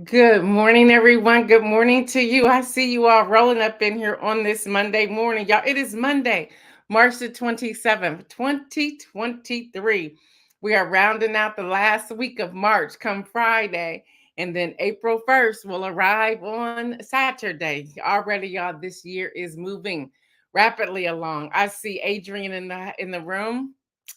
Good morning, everyone. Good morning to you. I see you all rolling up in here on this Monday morning. Y'all, it is Monday, March the 27th, 2023. We are rounding out the last week of March come Friday, and then April 1st will arrive on Saturday. Already, y'all, this year is moving rapidly along. I see Adrian in the room.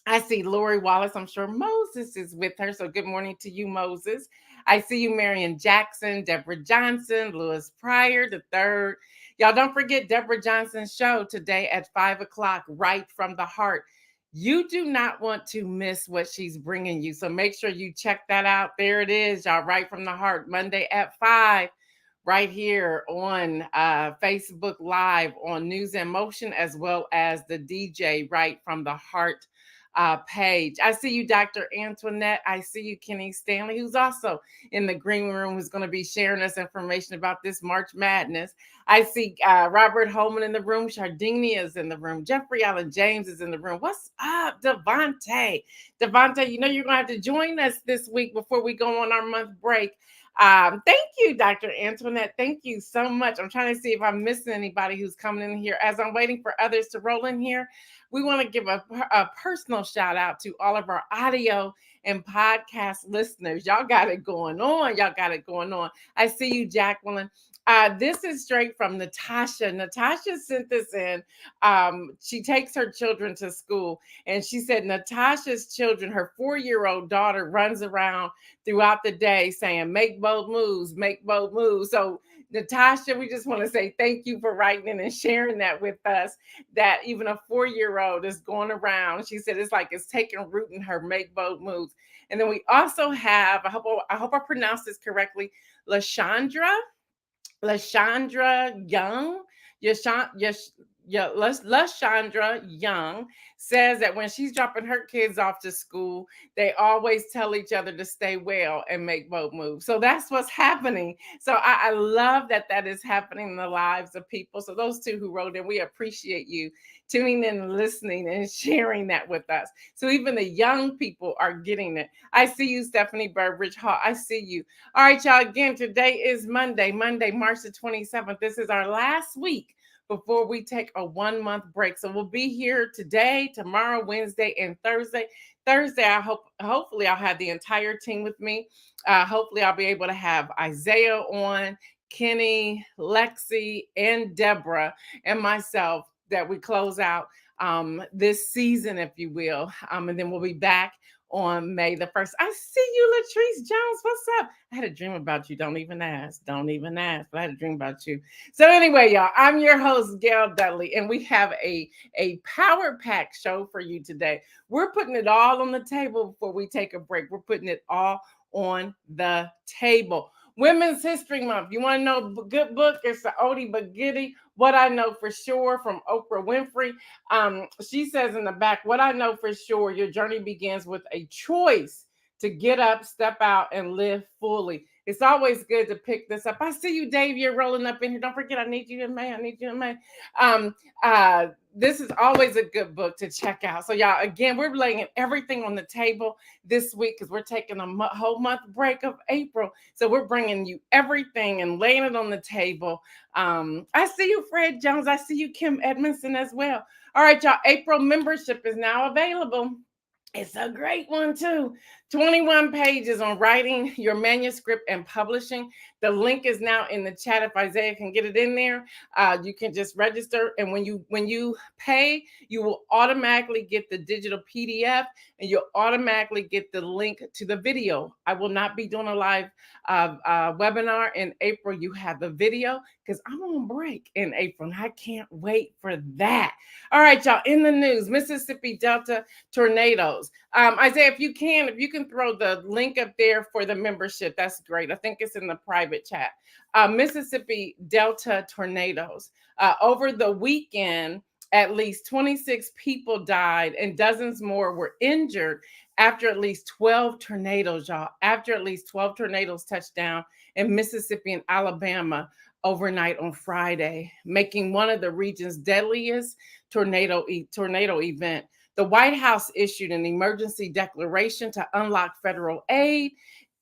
I see Lori Wallace. I'm sure Moses is with her. So good morning to you, Moses. I see you, Marion Jackson, Deborah Johnson, Louis Pryor, the third. Y'all don't forget Deborah Johnson's show today at 5 o'clock, right from the heart. You do not want to miss what she's bringing you. So make sure you check that out. There it is, y'all, right from the heart, Monday at 5, right here on Facebook Live on NewsInMotion, as well as the DJ right from the heart page. I see you, Dr. Antoinette. I see you, Kenny Stanley, who's also in the green room, who's going to be sharing us information about this March Madness. I see Robert Holman in the room. Shardini is in the room. Jeffrey Allen James is in the room. What's up, Devontae? Devontae, you know you're going to have to join us this week before we go on our month break. Thank you, Dr. Antoinette. Thank you so much. I'm trying to see if I'm missing anybody who's coming in here. As I'm waiting for others to roll in here, we want to give a personal shout out to all of our audio and podcast listeners. Y'all got it going on. Y'all got it going on. I see you, Jacqueline. This is straight from Natasha. Natasha sent this in. She takes her children to school, and she said Natasha's children, her 4-year-old daughter, runs around throughout the day saying, "Make bold moves, make bold moves." So, Natasha, we just want to say thank you for writing in and sharing that with us. That even a 4-year-old is going around. She said it's like it's taking root in her. Make bold moves. And then we also have, I hope I pronounced this correctly, Lashandra. LaShandra Young, LaShandra Young says that when she's dropping her kids off to school, they always tell each other to stay well and make bold moves. So that's what's happening. So I love that that is happening in the lives of people. So those two who wrote in, we appreciate you tuning in and listening and sharing that with us. So even the young people are getting it. I see you, Stephanie Burbridge Hall. I see you. All right, y'all. Again, today is Monday, March the 27th. This is our last week before we take a 1 month break. So we'll be here today, tomorrow, Wednesday, and Thursday. Thursday, hopefully I'll have the entire team with me. Hopefully I'll be able to have Isaiah on, Kenny, Lexi, and Deborah, and myself, that we close out this season, if you will. And then we'll be back on May the 1st. I see you, Latrice Jones. What's up? I had a dream about you. Don't even ask. Don't even ask. But I had a dream about you. So anyway, y'all, I'm your host, Gail Dudley, and we have a power pack show for you today. We're putting it all on the table before we take a break. We're putting it all on the table. Women's History Month. You want to know a good book? It's the oldie but goodie. What I Know for Sure from Oprah Winfrey. She says in the back, what I know for sure, your journey begins with a choice to get up, step out, and live fully. It's always good to pick this up. I see you, Dave. You're rolling up in here. Don't forget, I need you in May. I need you in May. Um, this is always a good book to check out. So, y'all, again, we're laying everything on the table this week because we're taking a whole month break of April. So we're bringing you everything and laying it on the table. I see you, Fred Jones. I see you, Kim Edmondson, as well. All right, y'all. April membership is now available. It's a great one, too. 21 pages on writing your manuscript and publishing. The link is now in the chat. If Isaiah can get it in there, you can just register. And when you pay, you will automatically get the digital PDF, and you'll automatically get the link to the video. I will not be doing a live webinar in April. You have the video because I'm on break in April, and I can't wait for that. All right, y'all. In the news, Mississippi Delta tornadoes. Isaiah, if you can throw the link up there for the membership, that's great. I think it's in the private chat. Mississippi Delta tornadoes. Over the weekend, at least 26 people died and dozens more were injured after at least 12 tornadoes, y'all. After at least 12 tornadoes touched down in Mississippi and Alabama overnight on Friday, making one of the region's deadliest tornado event. The White House issued an emergency declaration to unlock federal aid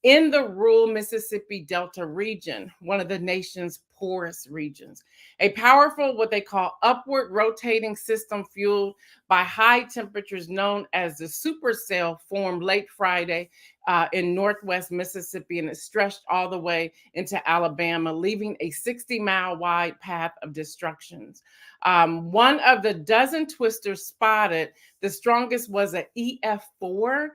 in the rural Mississippi Delta region, one of the nation's poorest regions. A powerful, what they call upward rotating system fueled by high temperatures known as the supercell formed late Friday in northwest Mississippi, and it stretched all the way into Alabama, leaving a 60-mile wide path of destructions. One of the dozen twisters spotted, the strongest was an EF4,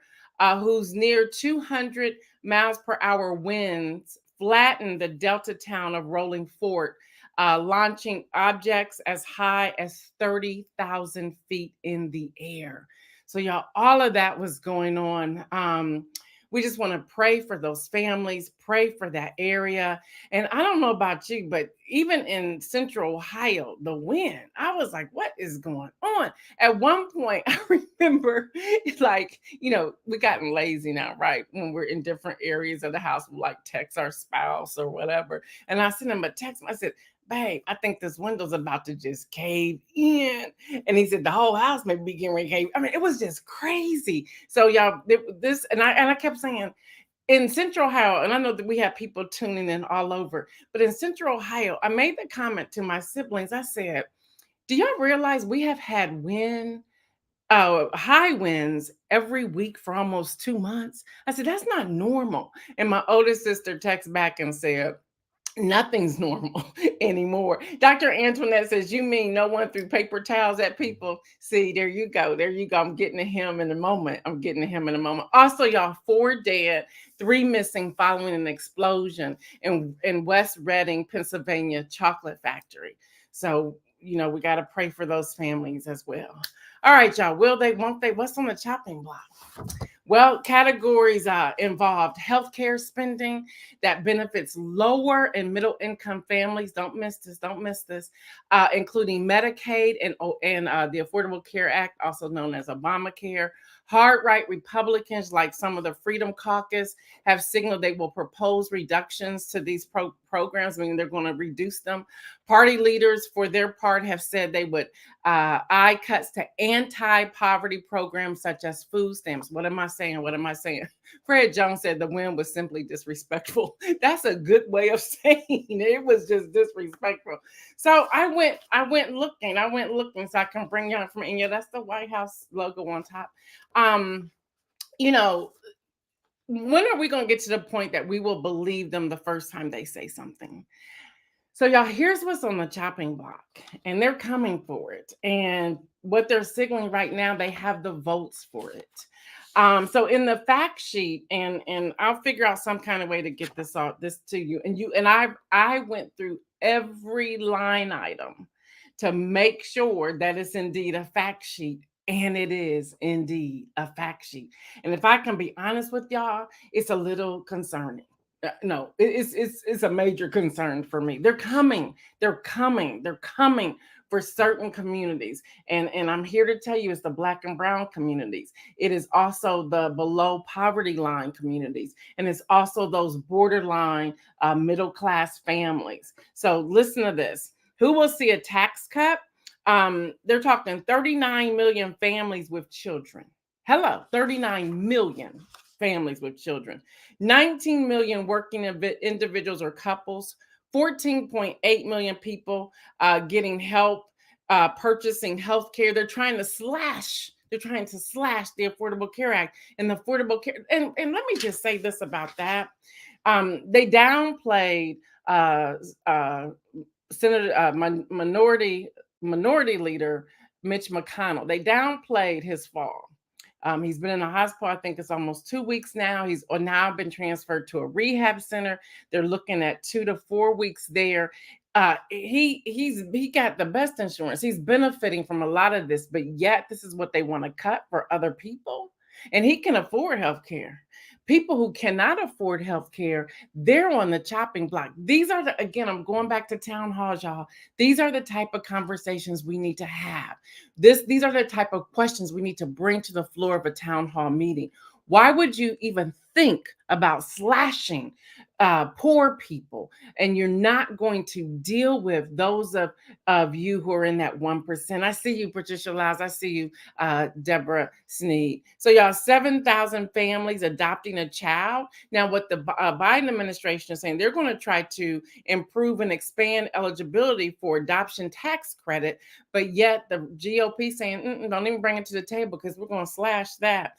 whose near 200 miles per hour winds flattened the delta town of Rolling Fork, launching objects as high as 30,000 feet in the air. So, y'all, all of that was going on. We just want to pray for those families, pray for that area. And I don't know about you, but even in central Ohio, the wind, I was like, what is going on? At one point, I remember, like, we gotten lazy now, right? When we're in different areas of the house, we like text our spouse or whatever. And I sent him a text. I said, babe, I think this window's about to just cave in. And he said the whole house may be getting ready to cave. I mean, it was just crazy. So y'all, this, and I kept saying, in Central Ohio, and I know that we have people tuning in all over, but in Central Ohio, I made the comment to my siblings. I said, do y'all realize we have had high winds every week for almost 2 months? I said, that's not normal. And my oldest sister texted back and said, nothing's normal anymore. Dr. Antoinette says, you mean no one threw paper towels at people? See, there you go. There you go. I'm getting to him in a moment. Also, y'all, 4 dead, 3 missing following an explosion in West Reading, Pennsylvania chocolate factory. So, we got to pray for those families as well. All right, y'all. Will they, won't they? What's on the chopping block? Well, categories involved healthcare spending that benefits lower and middle income families. Don't miss this. Including Medicaid and the Affordable Care Act, also known as Obamacare. Hard right Republicans, like some of the Freedom Caucus, have signaled they will propose reductions to these programs, meaning they're going to reduce them. Party leaders, for their part, have said they would eye cuts to anti-poverty programs such as food stamps. What am I saying? Fred Jones said the win was simply disrespectful. That's a good way of saying it was just disrespectful. So I went looking so I can bring y'all from India. That's the White House logo on top. When are we going to get to the point that we will believe them the first time they say something? So y'all, here's what's on the chopping block, and they're coming for it. And what they're signaling right now, they have the votes for it. So in the fact sheet, and I'll figure out some kind of way to get this to you. And I went through every line item to make sure that it's indeed a fact sheet. And it is indeed a fact sheet. And if I can be honest with y'all, it's a little concerning. No, it's a major concern for me. They're coming for certain communities. And I'm here to tell you, it's the Black and brown communities. It is also the below poverty line communities. And it's also those borderline middle class families. So listen to this. Who will see a tax cut? They're talking 39 million families with children. Hello, 39 million families with children. 19 million working individuals or couples. 14.8 million people getting help purchasing health care. They're trying to slash the Affordable Care Act and the Affordable Care. And let me just say this about that. They downplayed Minority Leader Mitch McConnell. They downplayed his fall. He's been in the hospital, I think it's almost 2 weeks now. He's now been transferred to a rehab center. They're looking at 2 to 4 weeks there. He got the best insurance. He's benefiting from a lot of this, but yet this is what they want to cut for other people. And he can afford health care. People who cannot afford health care, they're on the chopping block. These are again, I'm going back to town halls, y'all. These are the type of conversations we need to have. These are the type of questions we need to bring to the floor of a town hall meeting. Why would you even think about slashing poor people, and you're not going to deal with those of you who are in that 1%. I see you, Patricia Lyles. I see you, Deborah Sneed. So y'all, 7,000 families adopting a child. Now, what the Biden administration is saying, they're going to try to improve and expand eligibility for adoption tax credit, but yet the GOP saying, don't even bring it to the table because we're going to slash that.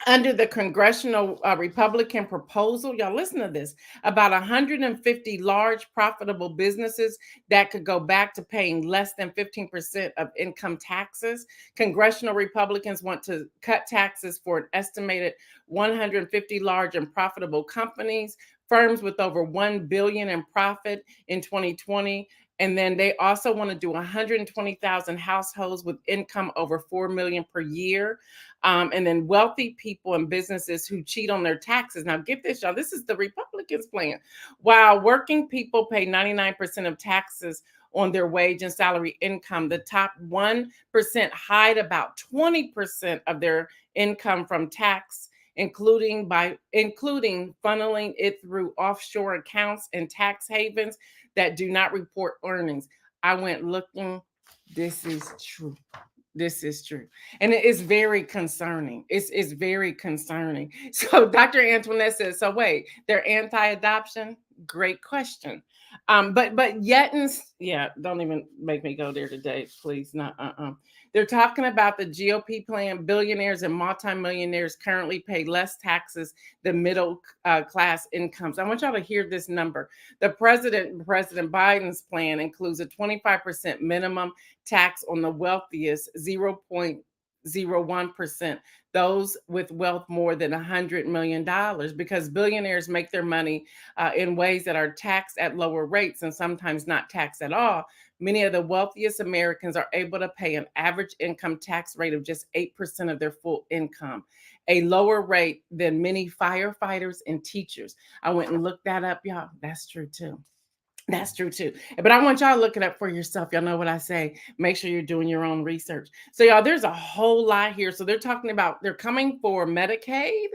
Under the congressional Republican proposal, y'all listen to this, about 150 large profitable businesses that could go back to paying less than 15% of income taxes. Congressional Republicans want to cut taxes for an estimated 150 large and profitable companies, firms with over 1 billion in profit in 2020. And then they also want to do 120,000 households with income over 4 million per year. And then wealthy people and businesses who cheat on their taxes. Now, get this, y'all. This is the Republicans' plan. While working people pay 99% of taxes on their wage and salary income, the top 1% hide about 20% of their income from tax, including funneling it through offshore accounts and tax havens that do not report earnings. I went looking. This is true. This is true. And it is very concerning. It's very concerning. So Dr. Antoinette says, so wait, they're anti-adoption? Great question. But yet, yeah, don't even make me go there today, please. Not They're talking about the GOP plan. Billionaires and multimillionaires currently pay less taxes than middle class incomes. I want y'all to hear this number. President Biden's plan includes a 25% minimum tax on the wealthiest, 0.01%, those with wealth more than $100 million, because billionaires make their money in ways that are taxed at lower rates and sometimes not taxed at all. Many of the wealthiest Americans are able to pay an average income tax rate of just 8% of their full income, a lower rate than many firefighters and teachers. I went and looked that up, y'all. That's true too. That's true too. But I want y'all to look it up for yourself. Y'all know what I say. Make sure you're doing your own research. So y'all, there's a whole lot here. So they're talking about, they're coming for Medicaid.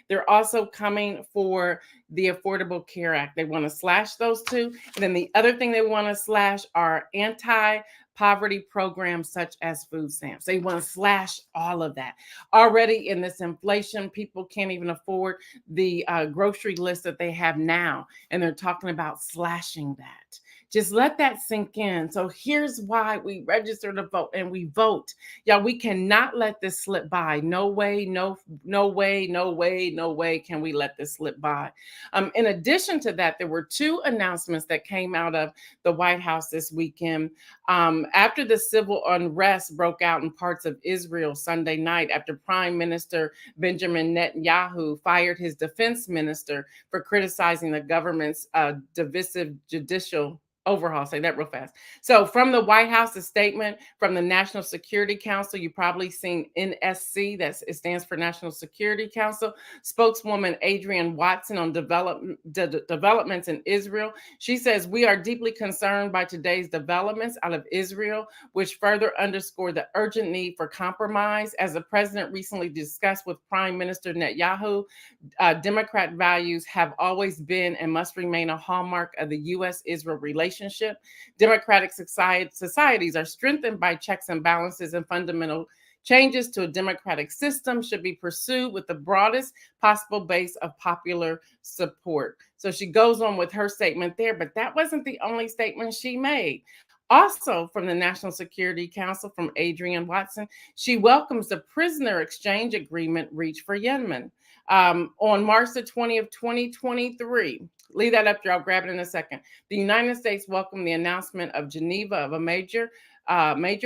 They're also coming for the Affordable Care Act. They want to slash those two. And then the other thing they want to slash are anti-poverty programs such as food stamps. They want to slash all of that. Already in this inflation, people can't even afford the grocery list that they have now. And they're talking about slashing that. Just let that sink in. So here's why we register to vote and we vote. Yeah, we cannot let this slip by. No way, no way can we let this slip by. In addition to that, there were two announcements that came out of the White House this weekend. After the civil unrest broke out in parts of Israel Sunday night, after Prime Minister Benjamin Netanyahu fired his defense minister for criticizing the government's divisive judicial overhaul. Say that real fast. So from the White House, a statement from the National Security Council, you've probably seen NSC, it stands for National Security Council, spokeswoman Adrienne Watson on developments in Israel. She says, we are deeply concerned by today's developments out of Israel, which further underscore the urgent need for compromise. As the president recently discussed with Prime Minister Netanyahu, Democrat values have always been and must remain a hallmark of the U.S.-Israel relationship. Democratic societies are strengthened by checks and balances, and fundamental changes to a democratic system should be pursued with the broadest possible base of popular support. So she goes on with her statement there, but that wasn't the only statement she made. Also from the National Security Council, from Adrienne Watson, she welcomes the prisoner exchange agreement reached for Yemen. On March the 20th, 2023, leave that up there, I'll grab it in a second. The United States welcomed the announcement of Geneva of a major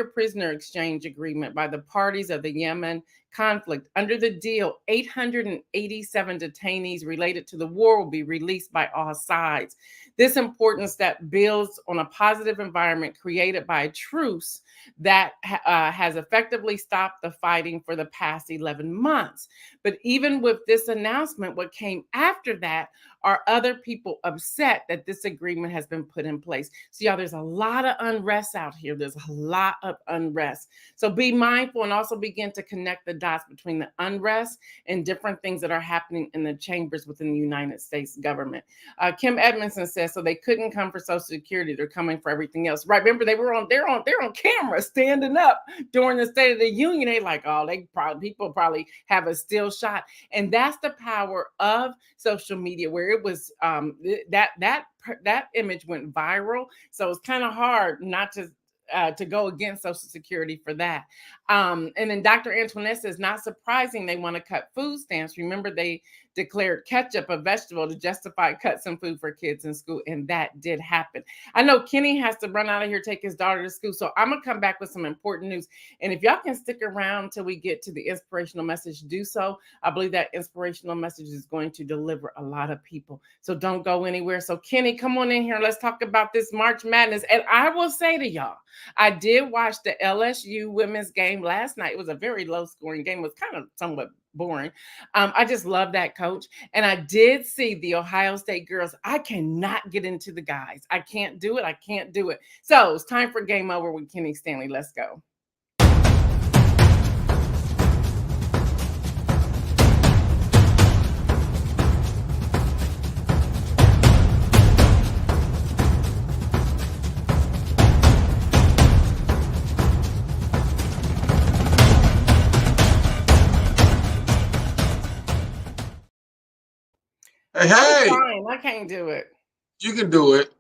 prisoner exchange agreement by the parties of the Yemen conflict. Under the deal, 887 detainees related to the war will be released by all sides. This important step builds on a positive environment created by a truce that has effectively stopped the fighting for the past 11 months. But even with this announcement, what came after that are other people upset that this agreement has been put in place. So y'all, there's a lot of unrest out here. There's a lot of unrest. So be mindful and also begin to connect the dots between the unrest and different things that are happening in the chambers within the United States government. Kim Edmondson says, so they couldn't come for Social Security; they're coming for everything else. Right? Remember, they're on camera standing up during the State of the Union. They like, oh, people probably have a still shot, and that's the power of social media, where it was that image went viral. So it's kind of hard not to go against Social Security for that. And then Dr. Antoinette says, not surprising they want to cut food stamps. Remember, they declared ketchup a vegetable to justify cut some food for kids in school, and that did happen. I know Kenny has to run out of here, take his daughter to school, so I'm gonna come back with some important news. And if y'all can stick around till we get to the inspirational message, do so. I believe that inspirational message is going to deliver a lot of people. So don't go anywhere. So Kenny, come on in here. Let's talk about this March Madness. And I will say to y'all, I did watch the LSU women's game last night. It was a very low scoring game. It was kind of somewhat boring. I just love that coach. And I did see the Ohio State girls. I cannot get into the guys. I can't do it. I can't do it. So it's time for Game Over with Kenny Stanley. Let's go. Hey, I'm fine. I can't do it. you can do it.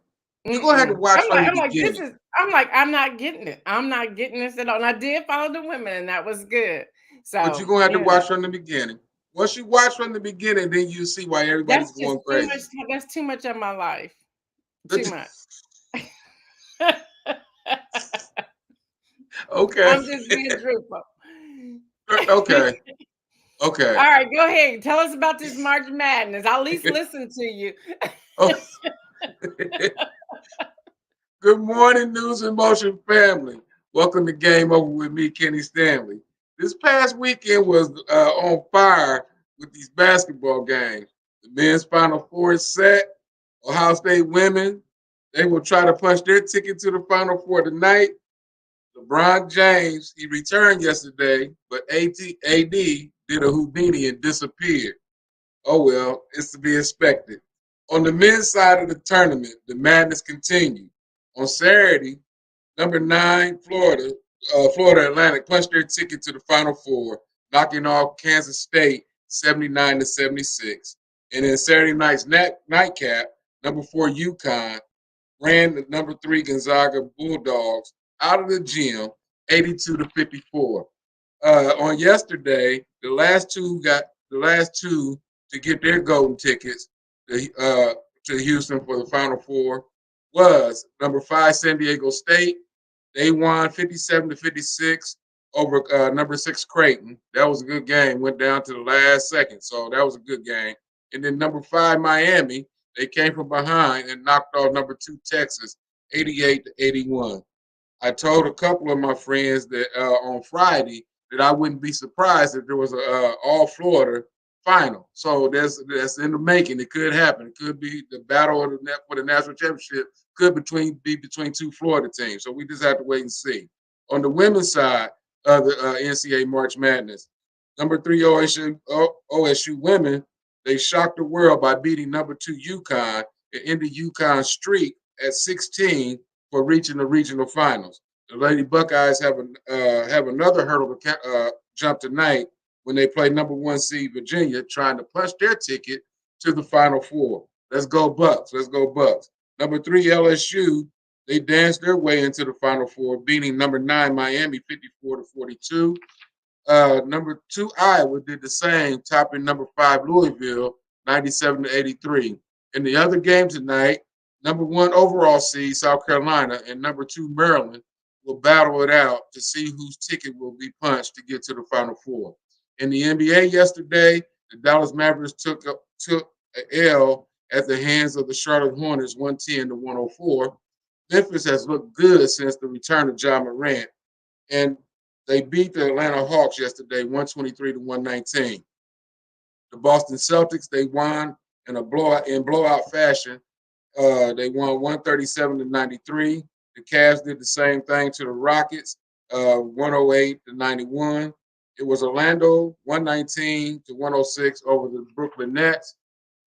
You're gonna have to watch from the beginning. I'm not getting it. I'm not getting this at all. And I did follow the women, and that was good. But you're So gonna have to watch from the beginning. Once you watch from the beginning, then you see why everybody's that's just going too much. crazy. That's too much of my life. Too much. Okay. I'm just being truthful. Okay. Okay. All right, go ahead. Tell us about this March Madness. I'll at least listen to you. Oh. Good morning, NewsInMotion family. Welcome to Game Over with me, Kenny Stanley. This past weekend was on fire with these basketball games. The men's Final Four is set. Ohio State women, they will try to punch their ticket to the Final Four tonight. LeBron James, he returned yesterday, but AD did a Houdini and disappeared. Oh well, it's to be expected. On the men's side of the tournament, the madness continued. On Saturday, number 9, Florida Atlantic punched their ticket to the Final Four, knocking off Kansas State 79-76. And then Saturday night's nightcap, number 4 UConn ran the number 3 Gonzaga Bulldogs out of the gym, 82-54. On yesterday, the last two to get their golden tickets to Houston for the Final Four was number 5 San Diego State. They won 57-56 over number 6 Creighton. That was a good game. Went down to the last second, so that was a good game. And then number 5 Miami, they came from behind and knocked off number 2 Texas, 88-81. I told a couple of my friends that on Friday that I wouldn't be surprised if there was a all Florida final. So that's in the making. It could happen. It could be the battle of for the national championship could be between 2 Florida teams. So we just have to wait and see. On the women's side of the NCAA March Madness, number 3 OSU women, they shocked the world by beating number 2 UConn and ended UConn's streak at 16 for reaching the regional finals. The Lady Buckeyes have another hurdle to jump tonight when they play number 1 seed Virginia, trying to punch their ticket to the Final Four. Let's go Bucks. Let's go Bucks. Number 3 LSU, they danced their way into the Final Four, beating number 9 Miami 54-42. Number 2 Iowa did the same, topping number 5 Louisville 97-83. In the other game tonight, number 1 overall seed South Carolina and number 2 Maryland will battle it out to see whose ticket will be punched to get to the Final Four. In the NBA yesterday, the Dallas Mavericks took an L at the hands of the Charlotte Hornets 110-104. Memphis has looked good since the return of Ja Morant, and they beat the Atlanta Hawks yesterday 123-119. The Boston Celtics, they won in blowout fashion. They won 137-93. The Cavs did the same thing to the Rockets, 108-91. It was Orlando 119-106 over the Brooklyn Nets.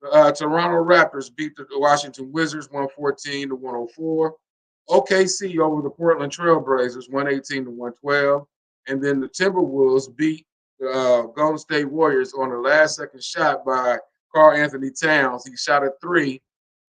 Toronto Raptors beat the Washington Wizards 114-104. OKC over the Portland Trailblazers 118-112. And then the Timberwolves beat the Golden State Warriors on the last second shot by Karl Anthony Towns. He shot a three,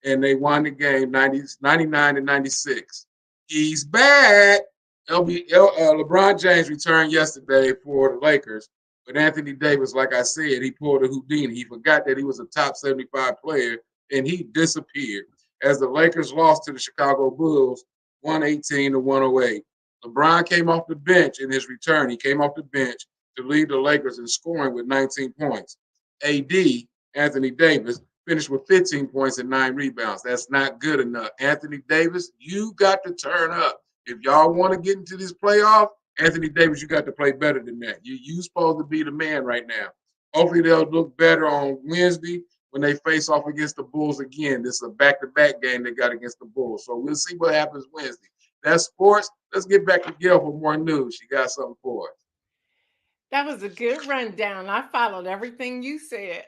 and they won the game 99-96. He's back. LeBron James returned yesterday for the Lakers. But Anthony Davis, like I said, he pulled a Houdini. He forgot that he was a top 75 player, and he disappeared as the Lakers lost to the Chicago Bulls 118-108. LeBron came off the bench in his return. He came off the bench to lead the Lakers in scoring with 19 points. AD, Anthony Davis, finished with 15 points and 9 rebounds. That's not good enough. Anthony Davis, you got to turn up. If y'all want to get into this playoff, Anthony Davis, you got to play better than that. You supposed to be the man right now. Hopefully they'll look better on Wednesday when they face off against the Bulls again. This is a back-to-back game they got against the Bulls. So we'll see what happens Wednesday. That's sports. Let's get back to Gail for more news. She got something for us. That was a good rundown. I followed everything you said.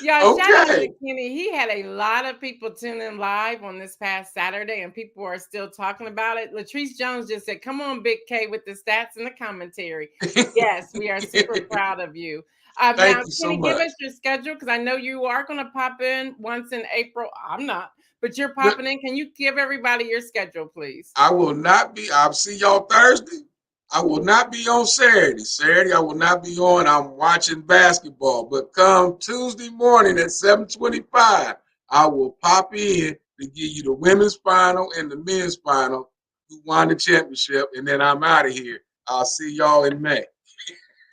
Y'all, shout out to Kenny. He had a lot of people tune in live on this past Saturday, and people are still talking about it. Latrice Jones just said, "Come on, Big K, with the stats and the commentary." Yes, we are super proud of you. Thank now, you so Kenny, much. give us your schedule, because I know you are going to pop in once in April. I'm not, but you're popping in. Can you give everybody your schedule, please? I will not be. I'll see y'all Thursday. I will not be on Saturday. Saturday, I will not be on. I'm watching basketball. But come Tuesday morning at 7:25, I will pop in to give you the women's final and the men's final who won the championship, and then I'm out of here. I'll see y'all in May.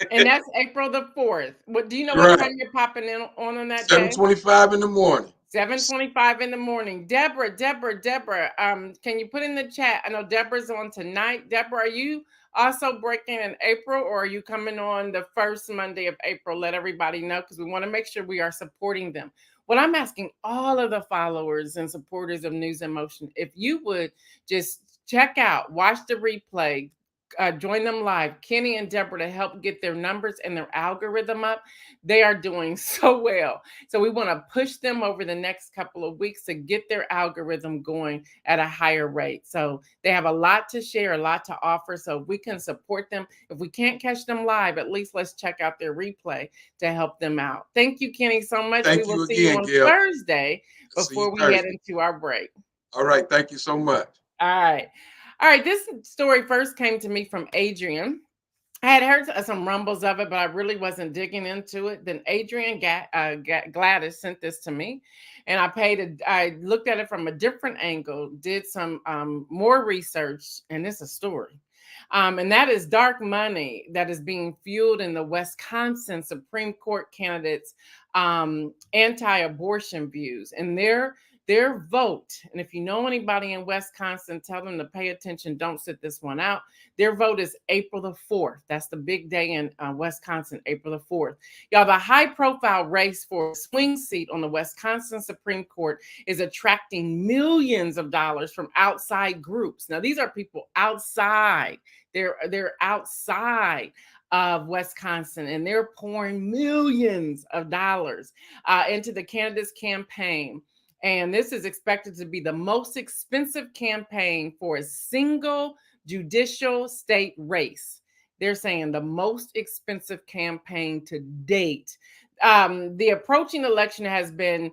And that's April the 4th. What do you know what time you're popping in on that day? 7:25 in the morning. 7:25 in the morning. Deborah, can you put in the chat? I know Deborah's on tonight. Deborah, are you also breaking in April, or are you coming on the first Monday of April? Let everybody know, because we want to make sure we are supporting them. What I'm asking all of the followers and supporters of News in Motion, if you would just check out, watch the replay, join them live, Kenny and Deborah, to help get their numbers and their algorithm up. They are doing so well. So we want to push them over the next couple of weeks to get their algorithm going at a higher rate. So they have a lot to share, a lot to offer. So if we can support them, if we can't catch them live, at least let's check out their replay to help them out. Thank you, Kenny, so much. Thank we will you see again, you on Gail. Thursday before we head into our break. All right. Thank you so much. All right. This story first came to me from Adrian. I had heard some rumbles of it, but I really wasn't digging into it. Then Adrian Gladys sent this to me, and I looked at it from a different angle, did some more research, and it's a story. And that is dark money that is being fueled in the Wisconsin Supreme Court candidates' anti-abortion views, and their vote. And if you know anybody in Wisconsin, tell them to pay attention. Don't sit this one out. Their vote is April the 4th. That's the big day in Wisconsin, April the 4th. Y'all, the high-profile race for a swing seat on the Wisconsin Supreme Court is attracting millions of dollars from outside groups. Now, these are people outside. They're outside of Wisconsin, and they're pouring millions of dollars into the candidates' campaign. And this is expected to be the most expensive campaign for a single judicial state race. They're saying the most expensive campaign to date. The approaching election has been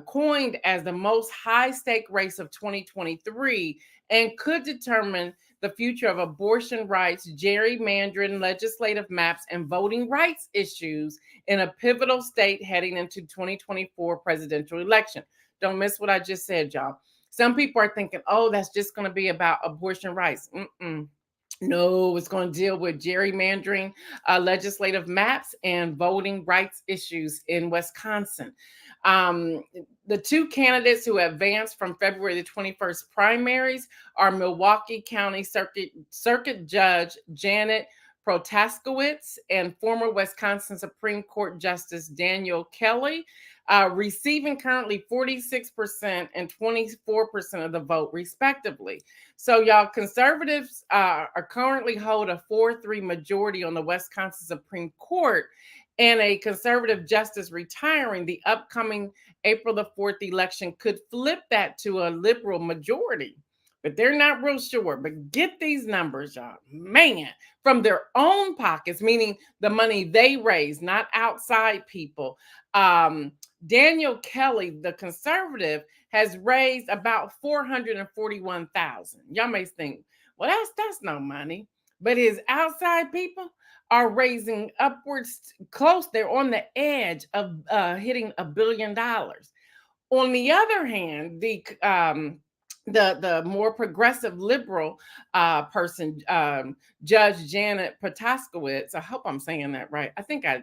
coined as the most high-stake race of 2023 and could determine the future of abortion rights, gerrymandering, legislative maps, and voting rights issues in a pivotal state heading into 2024 presidential election. Don't miss what I just said, y'all. Some people are thinking, oh, that's just going to be about abortion rights. No, it's going to deal with gerrymandering, legislative maps, and voting rights issues in Wisconsin. The two candidates who advanced from February the 21st primaries are Milwaukee County Circuit Judge Janet Protaskowitz and former Wisconsin Supreme Court Justice Daniel Kelly, receiving currently 46% and 24% of the vote, respectively. So, y'all, conservatives are currently hold a 4-3 majority on the Wisconsin Supreme Court, and a conservative justice retiring. The upcoming April the 4th election could flip that to a liberal majority. But they're not real sure. But get these numbers, y'all. Man, from their own pockets, meaning the money they raise, not outside people. Daniel Kelly, the conservative, has raised about $441,000. Y'all may think, well, that's no money. But his outside people are raising upwards close. They're on the edge of hitting $1 billion. On the other hand, the more progressive liberal person, Judge Janet Protaskowitz. I hope I'm saying that right. I think I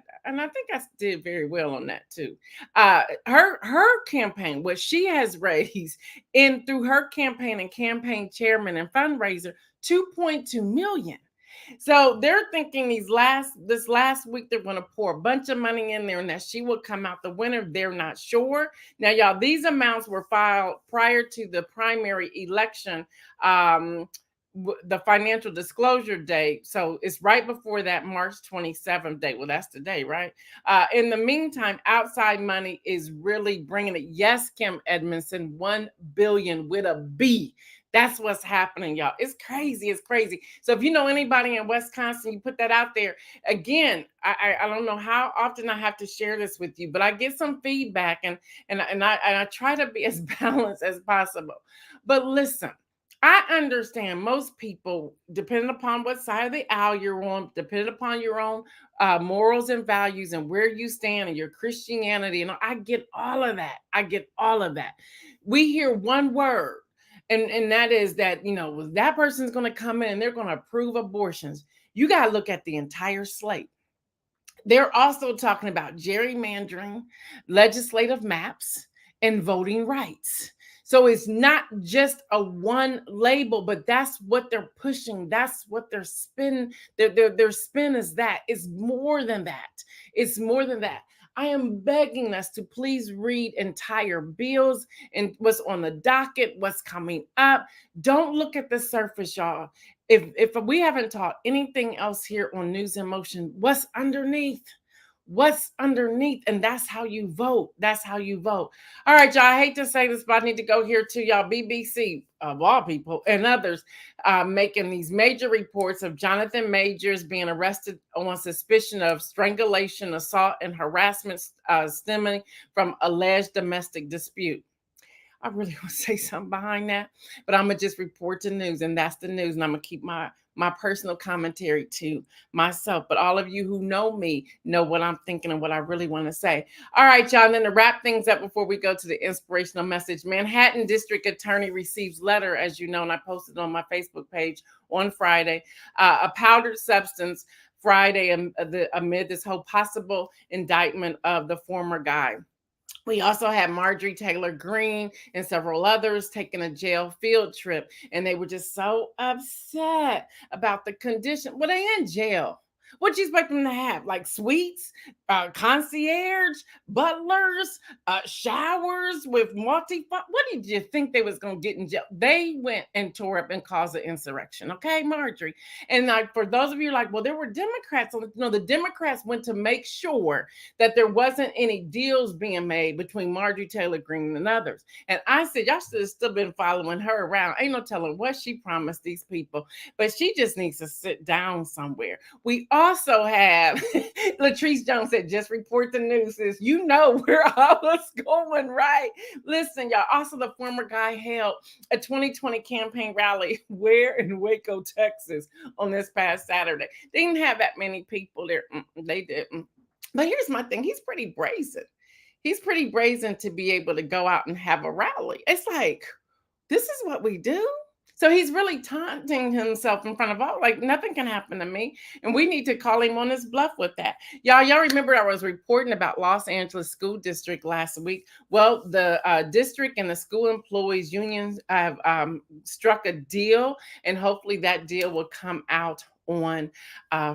did very well on that too. Her campaign, what she has raised in through her campaign and campaign chairman and fundraiser, 2.2 million. So they're thinking this last week they're going to pour a bunch of money in there and that she will come out the winner. They're not sure. Now, y'all, these amounts were filed prior to the primary election, the financial disclosure date. So it's right before that March 27th date. Well, that's today, right? In the meantime, outside money is really bringing it. Yes, Kim Edmondson, 1 billion with a B. That's what's happening, y'all. It's crazy. It's crazy. So if you know anybody in Wisconsin, you put that out there. Again, I don't know how often I have to share this with you, but I get some feedback and I try to be as balanced as possible. But listen, I understand most people, depending upon what side of the aisle you're on, depending upon your own morals and values and where you stand and your Christianity, and I get all of that. I get all of that. We hear one word. And that is that, that person's going to come in and they're going to approve abortions. You got to look at the entire slate. They're also talking about gerrymandering, legislative maps, and voting rights. So it's not just a one label, but that's what they're pushing. That's what their spin, their spin is that. It's more than that. It's more than that. I am begging us to please read entire bills and what's on the docket, what's coming up. Don't look at the surface, y'all. If we haven't taught anything else here on News in Motion, what's underneath? What's underneath? And that's how you vote. That's how you vote. All right, y'all. I hate to say this, but I need to go here to y'all. BBC, of all people, and others making these major reports of Jonathan Majors being arrested on suspicion of strangulation, assault, and harassment stemming from alleged domestic dispute. I really want to say something behind that, but I'm going to just report the news, and that's the news, and I'm going to keep my personal commentary to myself. But all of you who know me know what I'm thinking and what I really want to say. All right, y'all, and then to wrap things up before we go to the inspirational message, Manhattan District Attorney receives letter, as you know, and I posted on my Facebook page on Friday, a powdered substance Friday amid this whole possible indictment of the former guy. We also had Marjorie Taylor Greene and several others taking a jail field trip, and they were just so upset about the condition. Well, they in jail. What do you expect them to have? Like suites, concierge, butlers, showers with what did you think they was going to get in jail? They went and tore up and caused an insurrection. Okay, Marjorie. And like for those of you like, well, there were Democrats. No, the Democrats went to make sure that there wasn't any deals being made between Marjorie Taylor Greene and others. And I said, y'all should have still been following her around. Ain't no telling what she promised these people, but she just needs to sit down somewhere. We also have Latrice Jones said, just report the news. Sis. You know where I was going, right? Listen, y'all. Also, the former guy held a 2020 campaign rally where in Waco, Texas on this past Saturday. They didn't have that many people there. They didn't. But here's my thing. He's pretty brazen. He's pretty brazen to be able to go out and have a rally. It's like, this is what we do. So he's really taunting himself in front of all, like nothing can happen to me. And we need to call him on his bluff with that. Y'all remember I was reporting about Los Angeles School District last week. Well, the district and the school employees unions have struck a deal, and hopefully that deal will come out on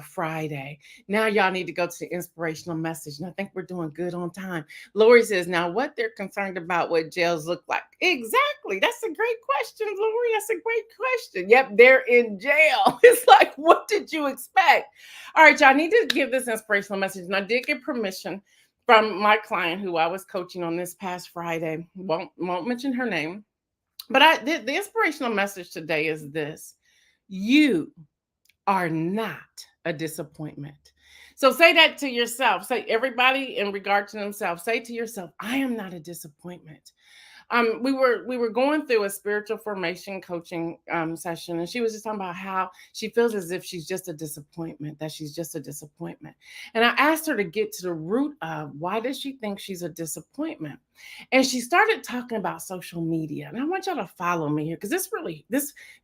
Friday. Now y'all need to go to the inspirational message. And I think we're doing good on time. Lori says, now what they're concerned about what jails look like. Exactly. That's a great question, Lori. That's a great question. Yep, they're in jail. It's like, what did you expect? All right, y'all need to give this inspirational message. And I did get permission from my client who I was coaching on this past Friday. Won't mention her name. But the inspirational message today is this: you are not a disappointment. So say that to yourself. Say, everybody in regard to themselves, say to yourself, I am not a disappointment. We were going through a spiritual formation coaching session, and she was just talking about how she feels as if she's just a disappointment, that she's just a disappointment. And I asked her to get to the root of why does she think she's a disappointment. And she started talking about social media. And I want y'all to follow me here, because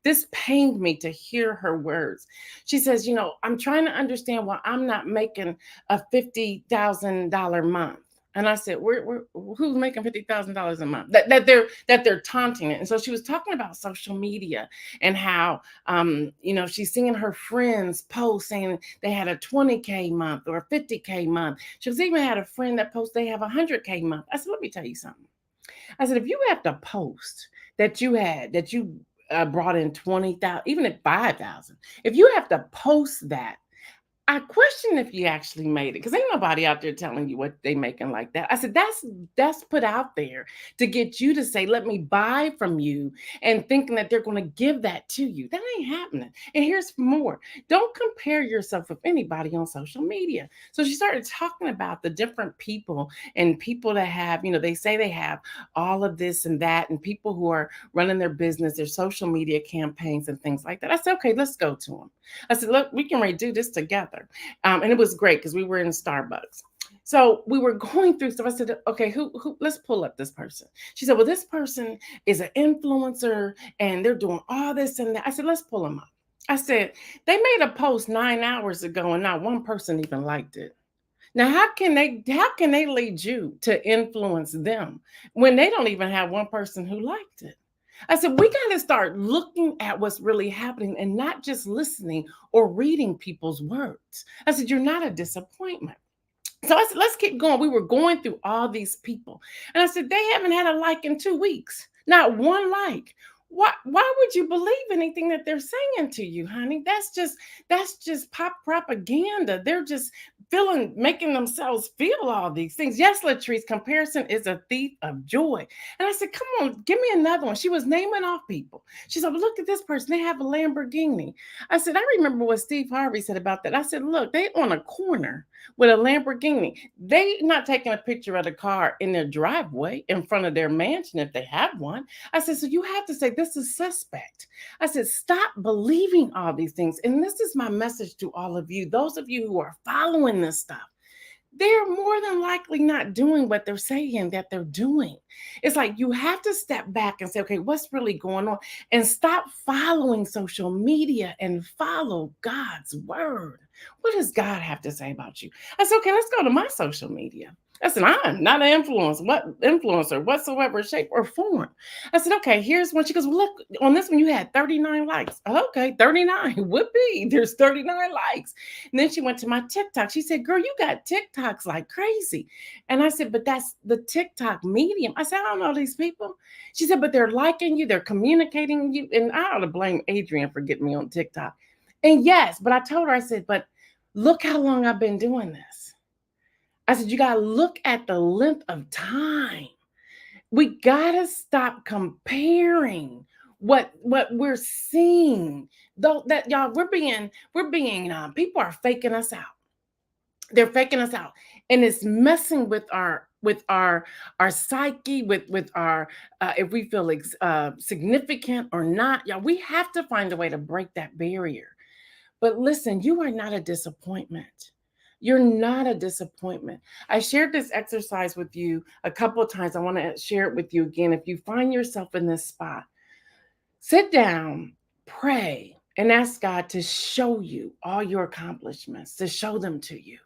this pained me to hear her words. She says, I'm trying to understand why I'm not making a $50,000 month. And I said, who's making $50,000 a month? That they're taunting it. And so she was talking about social media and how she's seeing her friends post saying they had a 20K month or a 50K month. She was even had a friend that posts they have a 100K month. I said, let me tell you something. I said, if you have to post that you brought in 20,000, even at 5,000, if you have to post that, I question if you actually made it, because ain't nobody out there telling you what they making like that. I said, that's put out there to get you to say, let me buy from you, and thinking that they're going to give that to you. That ain't happening. And here's more. Don't compare yourself with anybody on social media. So she started talking about the different people and people that have, they say they have all of this and that, and people who are running their business, their social media campaigns and things like that. I said, okay, let's go to them. I said, look, we can do this together. And it was great because we were in Starbucks. So we were going through stuff. I said, okay, who, let's pull up this person. She said, well, this person is an influencer and they're doing all this and that. I said, let's pull them up. I said, they made a post 9 hours ago and not one person even liked it. Now, how can they lead you to influence them when they don't even have one person who liked it? I said, we got to start looking at what's really happening and not just listening or reading people's words. I said, you're not a disappointment. So I said, let's keep going. We were going through all these people. And I said, they haven't had a like in 2 weeks. Not one like. Why would you believe anything that they're saying to you, honey? That's just pop propaganda. They're just making themselves feel all these things. Yes, Latrice, comparison is a thief of joy. And I said, come on, give me another one. She was naming off people. She said, well, look at this person. They have a Lamborghini. I said, I remember what Steve Harvey said about that. I said, look, they on a corner with a Lamborghini. They not taking a picture of the car in their driveway in front of their mansion if they have one. I said, so you have to say this is suspect. I said, stop believing all these things. And this is my message to all of you, those of you who are following this stuff. They're more than likely not doing what they're saying that they're doing. It's like you have to step back and say, okay, what's really going on? And stop following social media and follow God's word. What does God have to say about you? I said, okay, let's go to my social media. I said, I'm not an influencer whatsoever, shape or form. I said, okay, here's one. She goes, well, look, on this one, you had 39 likes. Okay, 39. Whoopee, there's 39 likes. And then she went to my TikTok. She said, girl, you got TikToks like crazy. And I said, but that's the TikTok medium. I said, I don't know these people. She said, but they're liking you. They're communicating with you. And I ought to blame Adrian for getting me on TikTok. And yes, but I told her, I said, but look how long I've been doing this. I said, you got to look at the length of time. We got to stop comparing what we're seeing. Though that y'all, we're being people are faking us out. They're faking us out. And it's messing with our psyche, with our if we feel significant or not. Y'all, we have to find a way to break that barrier. But listen, you are not a disappointment. You're not a disappointment. I shared this exercise with you a couple of times. I want to share it with you again. If you find yourself in this spot, sit down, pray, and ask God to show you all your accomplishments, to show them to you,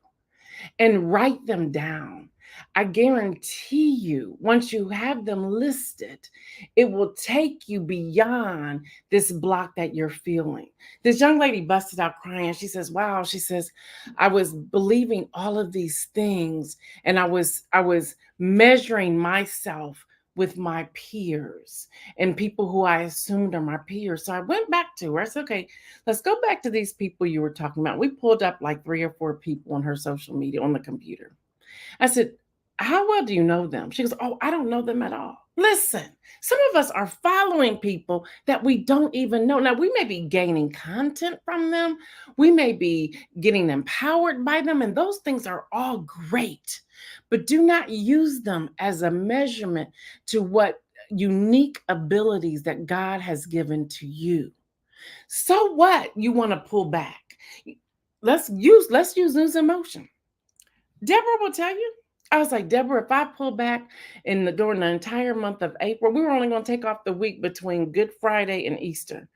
and write them down. I guarantee you, once you have them listed, it will take you beyond this block that you're feeling. This young lady busted out crying. She says, "Wow," she says, "I was believing all of these things, and I was measuring myself with my peers and people who I assumed are my peers." So I went back to her. I said, "Okay, let's go back to these people you were talking about." We pulled up like 3 or 4 people on her social media on the computer. I said, "How well do you know them?" She goes, "Oh, I don't know them at all." Listen, some of us are following people that we don't even know. Now, we may be gaining content from them, we may be getting empowered by them, and those things are all great. But do not use them as a measurement to what unique abilities that God has given to you. So what you want to pull back? Let's use news and motion. Deborah will tell you. I was like, "Deborah, if I pull back during the entire month of April, we were only going to take off the week between Good Friday and Easter."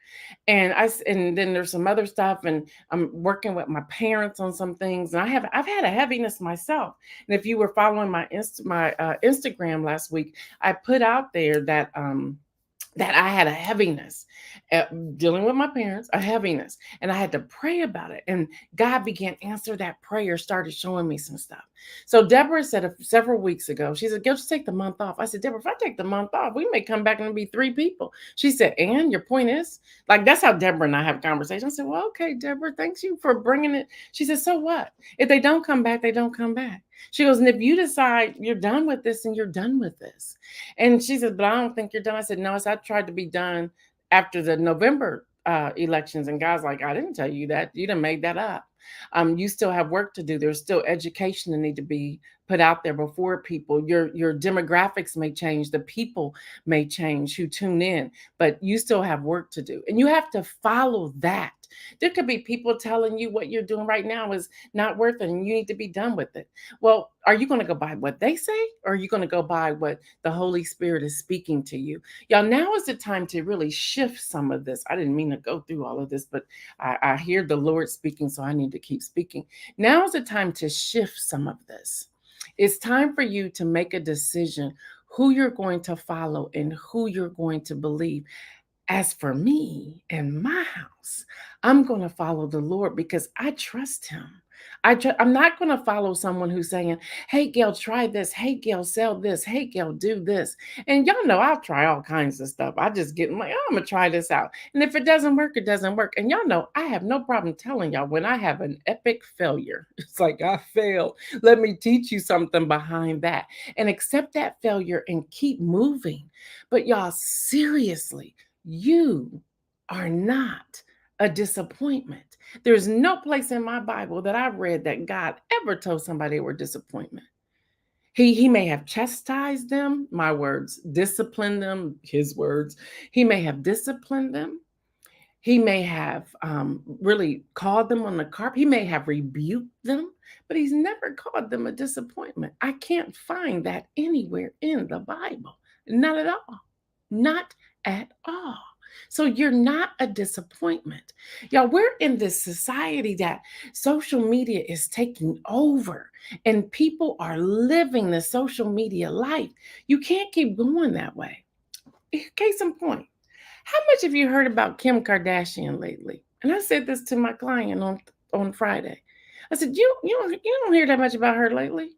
And then there's some other stuff, and I'm working with my parents on some things, and I've had a heaviness myself. And if you were following my Instagram last week, I put out there that I had a heaviness, uh, dealing with my parents, a heaviness, and I had to pray about it. And God began to answer that prayer, started showing me some stuff. So Deborah said several weeks ago, she said, "Go just take the month off." I said, "Deborah, if I take the month off, we may come back and be 3 people." She said, "And your point is," like that's how Deborah and I have conversations. I said, "Well, okay, Deborah, thanks you for bringing it." She said, "So what? If they don't come back, they don't come back." She goes, "And if you decide you're done with this, and you're done with this." And she said, "But I don't think you're done." I said, "No, I tried to be done after the November elections." And God's like, "I didn't tell you that. You done made that up. You still have work to do. There's still education that need to be put out there before people. Your demographics may change, the people may change who tune in, but you still have work to do. And you have to follow that. There could be people telling you what you're doing right now is not worth it and you need to be done with it. Well, are you going to go by what they say, or are you going to go by what the Holy Spirit is speaking to you? Y'all, now is the time to really shift some of this. I didn't mean to go through all of this, but I hear the Lord speaking, so I need to keep speaking. Now is the time to shift some of this. It's time for you to make a decision who you're going to follow and who you're going to believe. As for me and my house, I'm going to follow the Lord because I trust him. I'm not going to follow someone who's saying, "Hey, Gail, try this. Hey, Gail, sell this. Hey, Gail, do this." And y'all know I'll try all kinds of stuff. I just get like, "Oh, I'm going to try this out." And if it doesn't work, it doesn't work. And y'all know I have no problem telling y'all when I have an epic failure. It's like, I failed. Let me teach you something behind that, and accept that failure and keep moving. But y'all, seriously, you are not a disappointment. There's no place in my Bible that I've read that God ever told somebody they were disappointment. He may have chastised them, my words, disciplined them, his words. He may have disciplined them. He may have really called them on the carpet. He may have rebuked them, but he's never called them a disappointment. I can't find that anywhere in the Bible. Not at all. Not at all. So you're not a disappointment. Y'all, we're in this society that social media is taking over, and people are living the social media life. You can't keep going that way. Case in point, how much have you heard about Kim Kardashian lately? And I said this to my client on Friday. I said, you don't hear that much about her lately.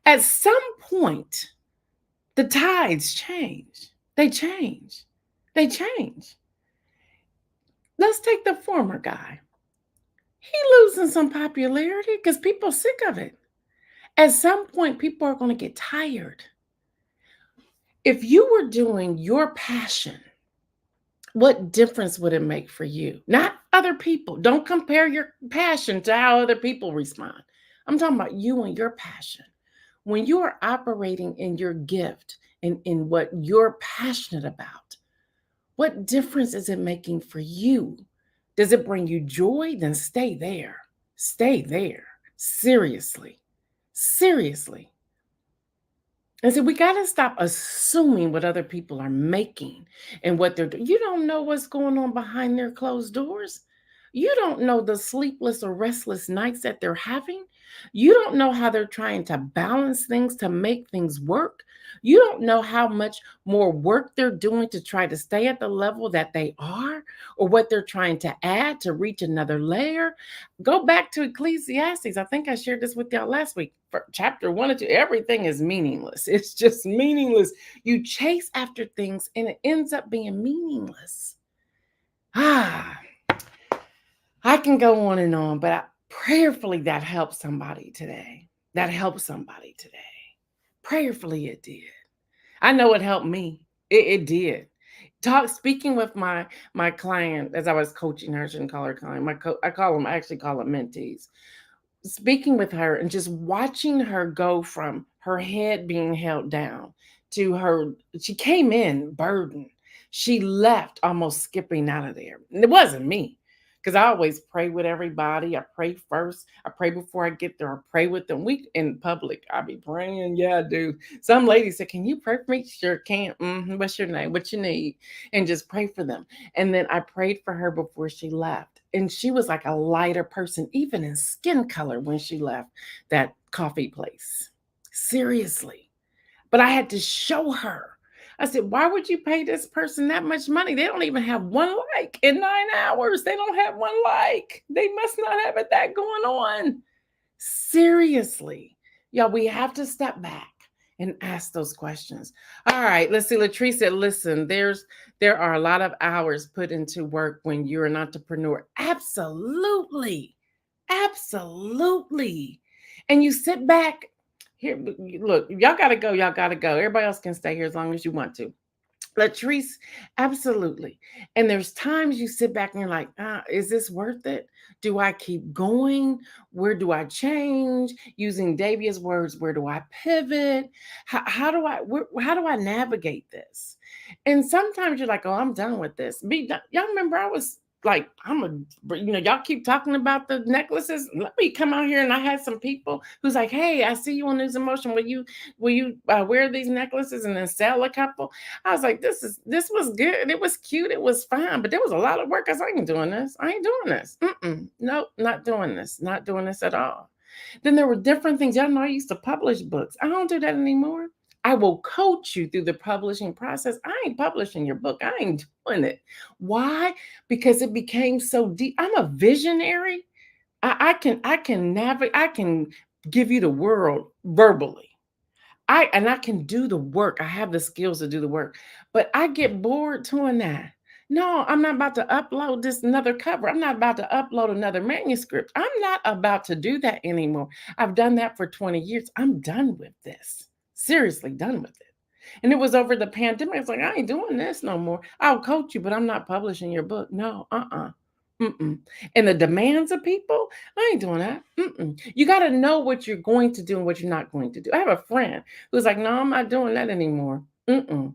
At some point, the tides change. They change. They change. Let's take the former guy. He losing some popularity because people are sick of it. At some point, people are going to get tired. If you were doing your passion, what difference would it make for you? Not other people. Don't compare your passion to how other people respond. I'm talking about you and your passion. When you are operating in your gift and in what you're passionate about, what difference is it making for you? Does it bring you joy? Then stay there. Stay there. Seriously. Seriously. And so we got to stop assuming what other people are making and what they're doing. You don't know what's going on behind their closed doors. You don't know the sleepless or restless nights that they're having. You don't know how they're trying to balance things to make things work. You don't know how much more work they're doing to try to stay at the level that they are, or what they're trying to add to reach another layer. Go back to Ecclesiastes. I think I shared this with y'all last week. For chapter 1 or 2, everything is meaningless. It's just meaningless. You chase after things and it ends up being meaningless. Ah, I can go on, but prayerfully that helped somebody today. That helped somebody today. Prayerfully it did. I know it helped me. It did. Speaking with my client as I was coaching her. I shouldn't call her client. I actually call them mentees. Speaking with her and just watching her go from her head being held down to her, she came in burdened. She left almost skipping out of there. And it wasn't me, because I always pray with everybody. I pray first. I pray before I get there. I pray with them. We in public, I be praying. Yeah, I do. Some lady said, "Can you pray for me?" Sure can. What's your name? What you need? And just pray for them. And then I prayed for her before she left. And she was like a lighter person, even in skin color, when she left that coffee place. Seriously. But I had to show her. I said, "Why would you pay this person that much money? They don't even have one like in 9 hours. They don't have one like. They must not have it that going on." Seriously. Y'all, we have to step back and ask those questions. All right, let's see. Latrice said, "Listen, there are a lot of hours put into work when you're an entrepreneur." Absolutely. Absolutely. And you sit back here. Look, y'all gotta go. Y'all gotta go. Everybody else can stay here as long as you want to. Latrice, absolutely. And there's times you sit back and you're like, is this worth it? Do I keep going? Where do I change? Using Davia's words, where do I pivot? How do I navigate this? And sometimes you're like, "Oh, I'm done with this." Y'all remember I was like, y'all keep talking about the necklaces. Let me come out here. And I had some people who's like, "Hey, I see you on NewsInMotion. Will you wear these necklaces and then sell a couple?" I was like, this was good. It was cute. It was fine, but there was a lot of work. I ain't doing this. I ain't doing this. Nope, not doing this. Not doing this at all. Then there were different things. Y'all know I used to publish books. I don't do that anymore. I will coach you through the publishing process. I ain't publishing your book. I ain't doing it. Why? Because it became so deep. I'm a visionary. I can navigate. I can give you the world verbally. I can do the work. I have the skills to do the work, but I get bored doing that. No, I'm not about to upload this another cover. I'm not about to upload another manuscript. I'm not about to do that anymore. I've done that for 20 years. I'm done with this. Seriously, done with it. And it was over the pandemic. It's like, I ain't doing this no more. I'll coach you, but I'm not publishing your book. No, Mm-mm. And the demands of people, I ain't doing that. You got to know what you're going to do and what you're not going to do. I have a friend who's like, "No, I'm not doing that anymore." And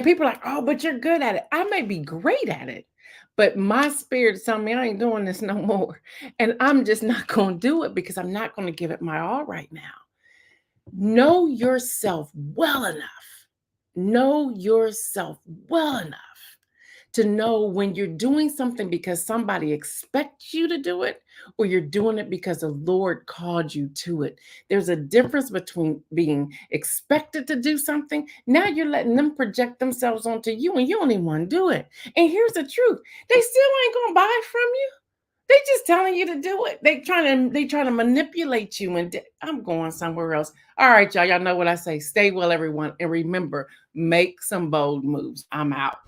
people are like, "Oh, but you're good at it." I may be great at it, but my spirit is telling me I ain't doing this no more. And I'm just not going to do it because I'm not going to give it my all right now. Know yourself well enough. Know yourself well enough to know when you're doing something because somebody expects you to do it, or you're doing it because the Lord called you to it. There's a difference between being expected to do something. Now you're letting them project themselves onto you and you don't even want to do it. And here's the truth. They still ain't going to buy from you. They just telling you to do it. They trying to manipulate you. And I'm going somewhere else. All right, y'all. Y'all know what I say. Stay well, everyone. And remember, make some bold moves. I'm out.